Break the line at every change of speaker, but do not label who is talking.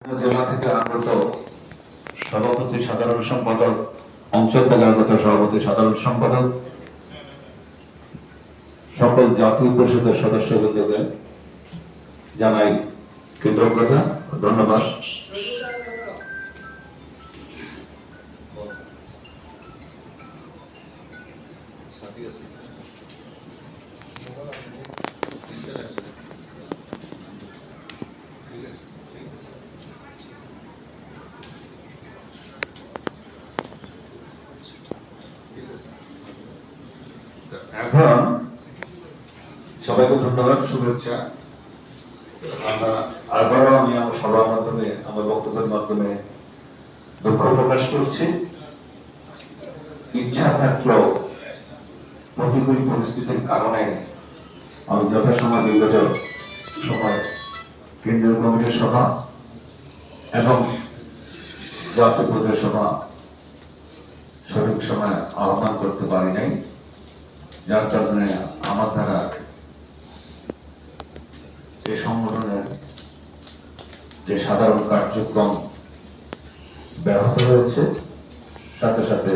জেলা থেকে আগত সভাপতি সাধারণ সম্পাদক, অঞ্চল থেকে আগত সভাপতি সাধারণ সম্পাদক, সকল জাতীয় পরিষদের সদস্যবৃন্দকে জানাই কৃতজ্ঞতা, ধন্যবাদ। এখন সবাইকে ধন্যবাদ, শুভেচ্ছা। আবারও আমি আমার সবার মাধ্যমে, আমার বক্তব্যের মাধ্যমে দুঃখ প্রকাশ করছি। ইচ্ছা থাকলেও প্রতিকূল পরিস্থিতির কারণে আমি যথাসময় বিগত সময় কেন্দ্রীয় কমিটির সভা এবং জাতীয় পরিষদের সভা সঠিক সময় আহ্বান করতে পারি নাই, যার কারণে আমার দ্বারা এই সংগঠনের যে সাধারণ কার্যক্রম ব্যাহত হয়েছে, সাথে সাথে